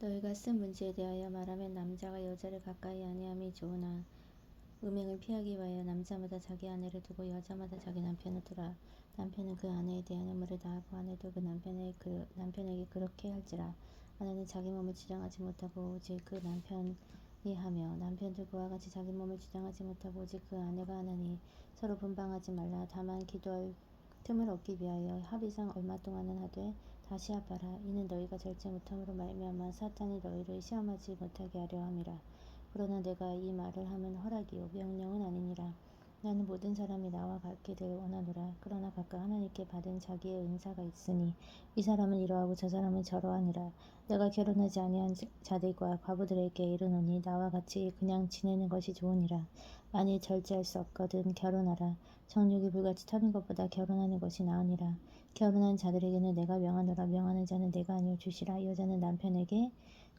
너희가 쓴 문제에 대하여 말하면 남자가 여자를 가까이 아니함이 좋으나 음행을 피하기 위하여 남자마다 자기 아내를 두고 여자마다 자기 남편을 두라. 남편은 그 아내에 대한 의무를 다하고 아내도 그 남편에게 그렇게 할지라. 아내는 자기 몸을 주장하지 못하고 오직 그 남편이 하며 남편도 그와 같이 자기 몸을 주장하지 못하고 오직 그 아내가 하나니 서로 분방하지 말라. 다만 기도할 틈을 얻기 위하여 합의상 얼마 동안은 하되 다시 합하라. 이는 너희가 절제 못함으로 말미암아 사탄이 너희를 시험하지 못하게 하려 함이라. 그러나 내가 이 말을 함은 허락이요 명령은 아니니라. 나는 모든 사람이 나와 같게 되길 원하노라. 그러나 각각 하나님께 받은 자기의 은사가 있으니 이 사람은 이러하고 저 사람은 저러하니라. 내가 결혼하지 아니한 자들과 과부들에게 이르노니 나와 같이 그냥 지내는 것이 좋으니라. 만일 절제할 수 없거든 결혼하라. 정욕이 불같이 타는 것보다 결혼하는 것이 나으니라. 결혼한 자들에게는 내가 명하노라. 명하는 자는 내가 아니요 주시라. 여자는 남편에게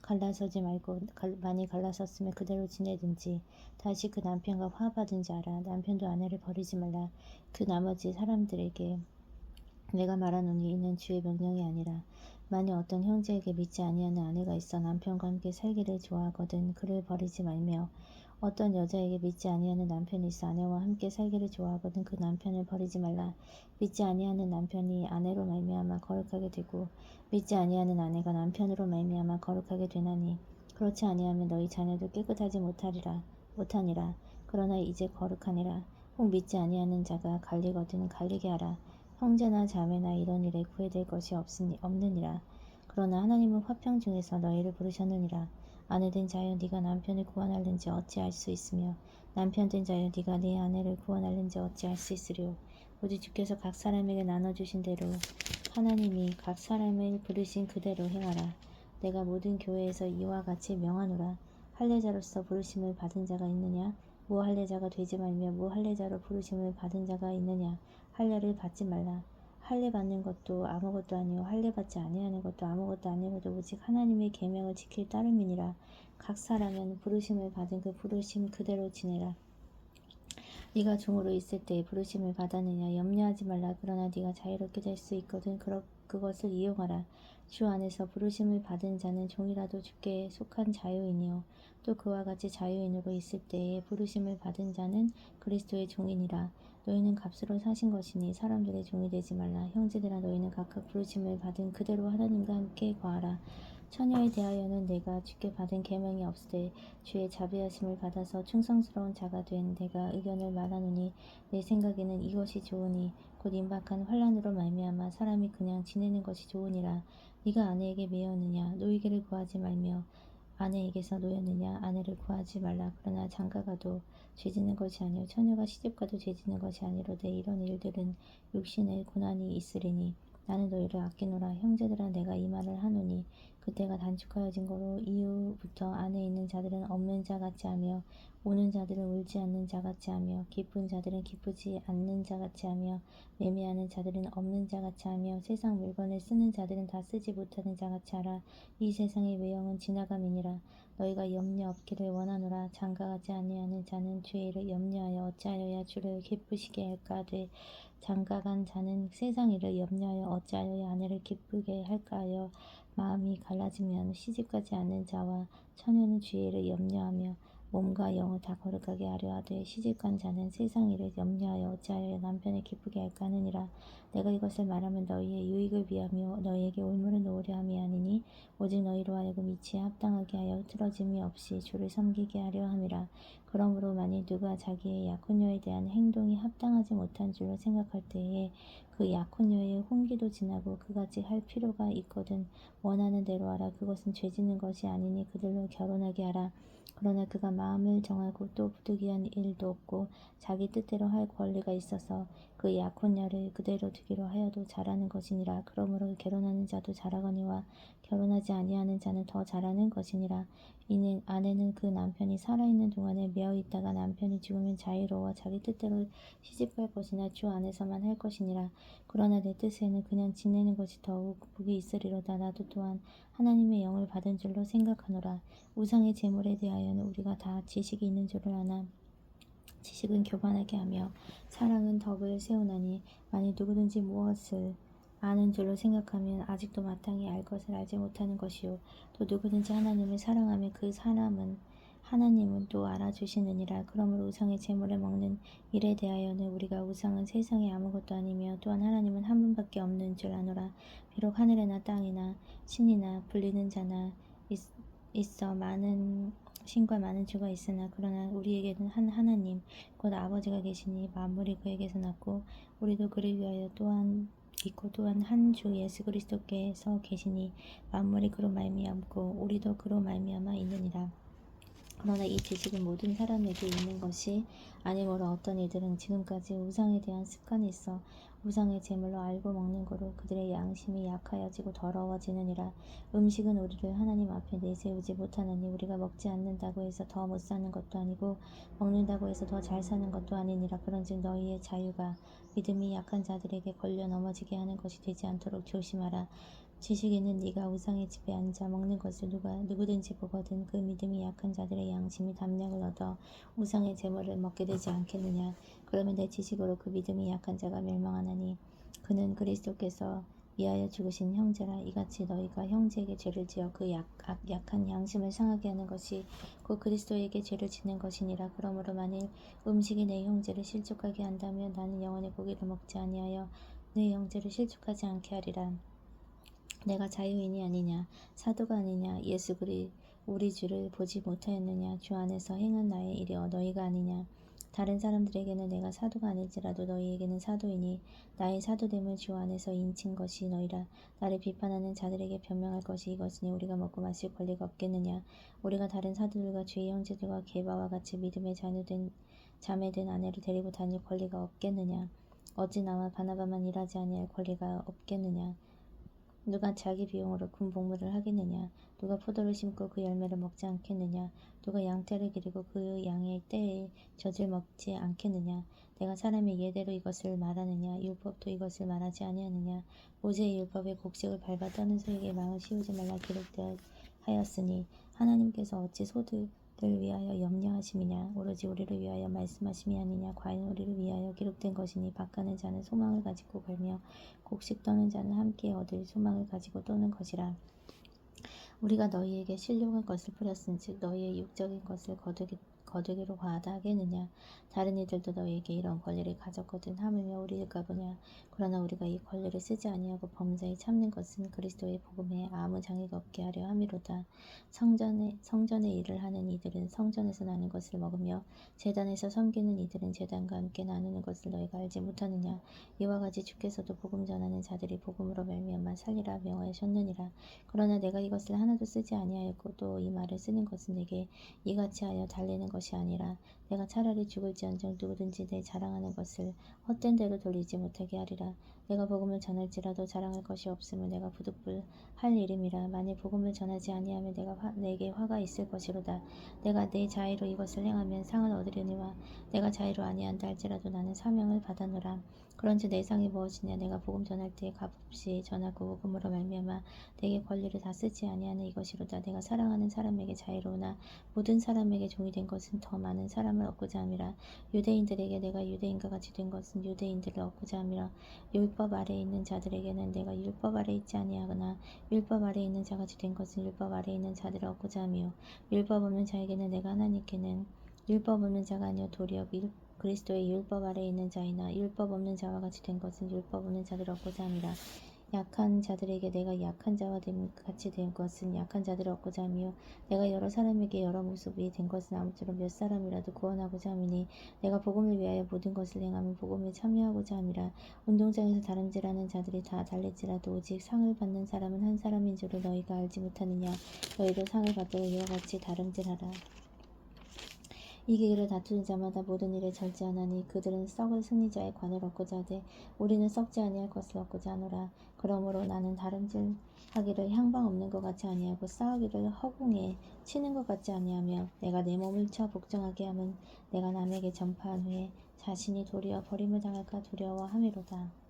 갈라서지 말고 많이 갈라섰으면 그대로 지내든지 다시 그 남편과 화합하든지 하라. 남편도 아내를 버리지 말라. 그 나머지 사람들에게 내가 말하노니 이는 주의 명령이 아니라 만일 어떤 형제에게 믿지 아니하는 아내가 있어 남편과 함께 살기를 좋아하거든 그를 버리지 말며 어떤 여자에게 믿지 아니하는 남편이 있어 아내와 함께 살기를 좋아하거든 그 남편을 버리지 말라. 믿지 아니하는 남편이 아내로 말미암아 거룩하게 되고 믿지 아니하는 아내가 남편으로 말미암아 거룩하게 되나니 그렇지 아니하면 너희 자녀도 깨끗하지 못하니라. 그러나 이제 거룩하니라. 혹 믿지 아니하는 자가 갈리거든 갈리게 하라. 형제나 자매나 이런 일에 구애될 것이 없느니라. 그러나 하나님은 화평 중에서 너희를 부르셨느니라. 아내 된 자여 네가 남편을 구원하는지 어찌할 수 있으며 남편 된 자여 네가 네 아내를 구원하는지 어찌할 수 있으리요. 오직 주께서 각 사람에게 나눠주신 대로 하나님이 각 사람을 부르신 그대로 행하라. 내가 모든 교회에서 이와 같이 명하노라. 할례자로서 부르심을 받은 자가 있느냐? 무할례자가 되지 말며 무할례자로 부르심을 받은 자가 있느냐? 할례를 받지 말라. 할례 받는 것도 아무것도 아니요 할례 받지 아니하는 것도 아무것도 아니로도 오직 하나님의 계명을 지킬 따름이니라. 각 사람은 부르심을 받은 그 부르심 그대로 지내라. 네가 종으로 있을 때에 부르심을 받았느냐 염려하지 말라. 그러나 네가 자유롭게 될 수 있거든 그것을 이용하라. 주 안에서 부르심을 받은 자는 종이라도 주께 속한 자유인이요 또 그와 같이 자유인으로 있을 때에 부르심을 받은 자는 그리스도의 종이니라. 너희는 값으로 사신 것이니 사람들의 종이 되지 말라. 형제들아 너희는 각각 부르심을 받은 그대로 하나님과 함께 거하라. 처녀에 대하여는 내가 주께 받은 계명이 없으되 주의 자비하심을 받아서 충성스러운 자가 된 내가 의견을 말하노니 내 생각에는 이것이 좋으니 곧 임박한 환난으로 말미암아 사람이 그냥 지내는 것이 좋으니라. 네가 아내에게 매였느냐 노이게를 구하지 말며 아내에게서 노였느냐 아내를 구하지 말라. 그러나 장가가도 죄지는 것이 아니요 처녀가 시집가도 죄지는 것이 아니로되 이런 일들은 육신의 고난이 있으리니 나는 너희를 아끼노라. 형제들아 내가 이 말을 하노니 그때가 단축하여진 거로 이후부터 안에 있는 자들은 없는 자 같이 하며 오는 자들은 울지 않는 자 같이 하며 기쁜 자들은 기쁘지 않는 자 같이 하며 매매하는 자들은 없는 자 같이 하며 세상 물건을 쓰는 자들은 다 쓰지 못하는 자 같이 하라. 이 세상의 외형은 지나감이니라. 너희가 염려 없기를 원하노라. 장가가지 아니하는 자는 주의 일을 염려하여 어찌하여야 주를 기쁘시게 할까 하되 장가간 자는 세상 일을 염려하여 어찌하여야 아내를 기쁘게 할까 하여 마음이 갈라지면 시집가지 않는 자와 처녀는 주의 일을 염려하며 몸과 영을 다 거룩하게 하려 하되 시집간 자는 세상 일을 염려하여 어찌하여 남편을 기쁘게 할까 하느니라. 내가 이것을 말하면 너희의 유익을 위하며 너희에게 올무를 놓으려 함이 아니니 오직 너희로 하여금 이치에 합당하게 하여 틀어짐이 없이 주를 섬기게 하려 함이라. 그러므로 만일 누가 자기의 약혼녀에 대한 행동이 합당하지 못한 줄로 생각할 때에 그 약혼녀의 혼기도 지나고 그같이 할 필요가 있거든 원하는 대로 하라. 그것은 죄짓는 것이 아니니 그들로 결혼하게 하라. 그러나 그가 마음을 정하고 또 부득이한 일도 없고 자기 뜻대로 할 권리가 있어서 그 약혼녀를 그대로 두기로 하여도 잘하는 것이니라. 그러므로 결혼하는 자도 잘하거니와 결혼하지 아니하는 자는 더 잘하는 것이니라. 이는 아내는 그 남편이 살아있는 동안에 매어 있다가 남편이 죽으면 자유로워 자기 뜻대로 시집갈 것이나 주 안에서만 할 것이니라. 그러나 내 뜻에는 그냥 지내는 것이 더욱 복이 있으리로다. 나도 또한 하나님의 영을 받은 줄로 생각하노라. 우상의 제물에 대하여는 우리가 다 지식이 있는 줄을 아나 지식은 교만하게 하며 사랑은 덕을 세우나니 만일 누구든지 무엇을 아는 줄로 생각하면 아직도 마땅히 알 것을 알지 못하는 것이요 또 누구든지 하나님을 사랑하면 그 사람은 하나님은 또 알아주시느니라. 그러므로 우상의 제물을 먹는 일에 대하여는 우리가 우상은 세상에 아무것도 아니며 또한 하나님은 한 분밖에 없는 줄 아노라. 비록 하늘이나 땅이나 신이나 불리는 자나 있어 많은 신과 많은 주가 있으나 그러나 우리에게는 한 하나님 곧 아버지가 계시니 만물이 그에게서 났고 우리도 그를 위하여 또한 있고 또한 한 주 예수 그리스도께서 계시니 만물이 그로 말미암고 우리도 그로 말미암아 있느니라. 그러나 이 지식은 모든 사람에게 있는 것이 아니므로 어떤 이들은 지금까지 우상에 대한 습관이 있어 우상의 제물로 알고 먹는 거로 그들의 양심이 약하여지고 더러워지느니라. 음식은 우리를 하나님 앞에 내세우지 못하느니 우리가 먹지 않는다고 해서 더 못 사는 것도 아니고 먹는다고 해서 더 잘 사는 것도 아니니라. 그런즉 너희의 자유가 믿음이 약한 자들에게 걸려 넘어지게 하는 것이 되지 않도록 조심하라. 지식인은 네가 우상의 집에 앉아 먹는 것을 누구든지 보거든 그 믿음이 약한 자들의 양심이 담력을 얻어 우상의 제물을 먹게 되지 않겠느냐. 그러면 내 지식으로 그 믿음이 약한 자가 멸망하나니 그는 그리스도께서 위하여 죽으신 형제라. 이같이 너희가 형제에게 죄를 지어 그 약한 양심을 상하게 하는 것이 곧 그리스도에게 죄를 짓는 것이니라. 그러므로 만일 음식이 내 형제를 실족하게 한다면 나는 영원히 고기를 먹지 아니하여 내 형제를 실족하지 않게 하리라. 내가 자유인이 아니냐 사도가 아니냐 예수 우리 주를 보지 못하였느냐 주 안에서 행한 나의 일이 너희가 아니냐. 다른 사람들에게는 내가 사도가 아닐지라도 너희에게는 사도이니 나의 사도됨을 주 안에서 인친 것이 너희라. 나를 비판하는 자들에게 변명할 것이 이것이니 우리가 먹고 마실 권리가 없겠느냐. 우리가 다른 사도들과 주의 형제들과 게바와 같이 믿음의 자매된 아내를 데리고 다닐 권리가 없겠느냐. 어찌 나와 바나바만 일하지 아니할 권리가 없겠느냐. 누가 자기 비용으로 군 복무를 하겠느냐. 누가 포도를 심고 그 열매를 먹지 않겠느냐. 누가 양떼를 기르고 그 양의 떼에 젖을 먹지 않겠느냐. 내가 사람의 예대로 이것을 말하느냐. 율법도 이것을 말하지 아니하느냐. 모세의 율법의 곡식을 밟아 떠는 소에게 망을 씌우지 말라 기록되었으니 하나님께서 어찌 소들을 위하여 염려하심이냐. 오로지 우리를 위하여 말씀하심이 아니냐. 과연 우리를 위하여 기록된 것이니 밭가는 자는 소망을 가지고 갈며 곡식 떠는 자는 함께 얻을 소망을 가지고 떠는 것이라. 우리가 너희에게 신령한 것을 뿌렸은즉 너희의 육적인 것을 거두기로 과하다 하겠느냐. 다른 이들도 너희에게 이런 권리를 가졌거든 하물며 우리가 보냐. 그러나 우리가 이 권리를 쓰지 아니하고 범사에 참는 것은 그리스도의 복음에 아무 장애가 없게 하려 함이로다. 성전의 일을 하는 이들은 성전에서 나는 것을 먹으며 제단에서 섬기는 이들은 제단과 함께 나누는 것을 너희가 알지 못하느냐. 이와 같이 주께서도 복음 전하는 자들이 복음으로 말미암아 살리라 명하셨느니라. 그러나 내가 이것을 하나도 쓰지 아니하였고 또 이 말을 쓰는 것은 내게 이같이 하여 달리는 것이 아니라 내가 차라리 죽을지언정 누구든지 내 자랑하는 것을 헛된 대로 돌리지 못하게 하리라. 내가 복음을 전할지라도 자랑할 것이 없으면 내가 부득불할 일임이라. 만일 복음을 전하지 아니하면 내게 화가 있을 것이로다. 내가 내 자의로 이것을 행하면 상을 얻으려니와 내가 자의로 아니한다 할지라도 나는 사명을 받아노라. 그런즉 내 상이 무엇이냐. 내가 복음 전할 때에 값없이 전하고 복음으로 말미암아 내게 권리를 다 쓰지 아니하는 이것이로다. 내가 사랑하는 사람에게 자유로우나 모든 사람에게 종이 된 것은 더 많은 사람을 얻고자 함이라. 유대인들에게 내가 유대인과 같이 된 것은 유대인들을 얻고자 함이라. 율법 아래에 있는 자들에게는 내가 율법 아래에 있지 아니하거나 율법 아래에 있는 자같이 된 것은 율법 아래에 있는 자들을 얻고자 함이요 율법 없는 자에게는 내가 하나님께는 율법 없는 자가 아니요 도리어 그리스도의 율법 아래에 있는 자이나 율법 없는 자와 같이 된 것은 율법 없는 자들을 얻고자 함이라. 약한 자들에게 내가 약한 자와 같이 된 것은 약한 자들을 얻고자 함이요 내가 여러 사람에게 여러 모습이 된 것은 아무쪼록 몇 사람이라도 구원하고자 함이니 내가 복음을 위하여 모든 것을 행하면 복음에 참여하고자 함이라. 운동장에서 다름질하는 자들이 다 달릴지라도 오직 상을 받는 사람은 한 사람인 줄을 너희가 알지 못하느냐. 너희도 상을 받도록 이와 같이 다름질하라. 이기기를 다투는 자마다 모든 일에 절제하나니 그들은 썩을 승리자의 관을 얻고자 하되 우리는 썩지 아니할 것을 얻고자 하노라. 그러므로 나는 다름질하기를 향방 없는 것 같이 아니하고 싸우기를 허공에 치는 것 같지 아니하며 내가 내 몸을 쳐 복종하게 함은 내가 남에게 전파한 후에 자신이 도리어 버림을 당할까 두려워함이로다.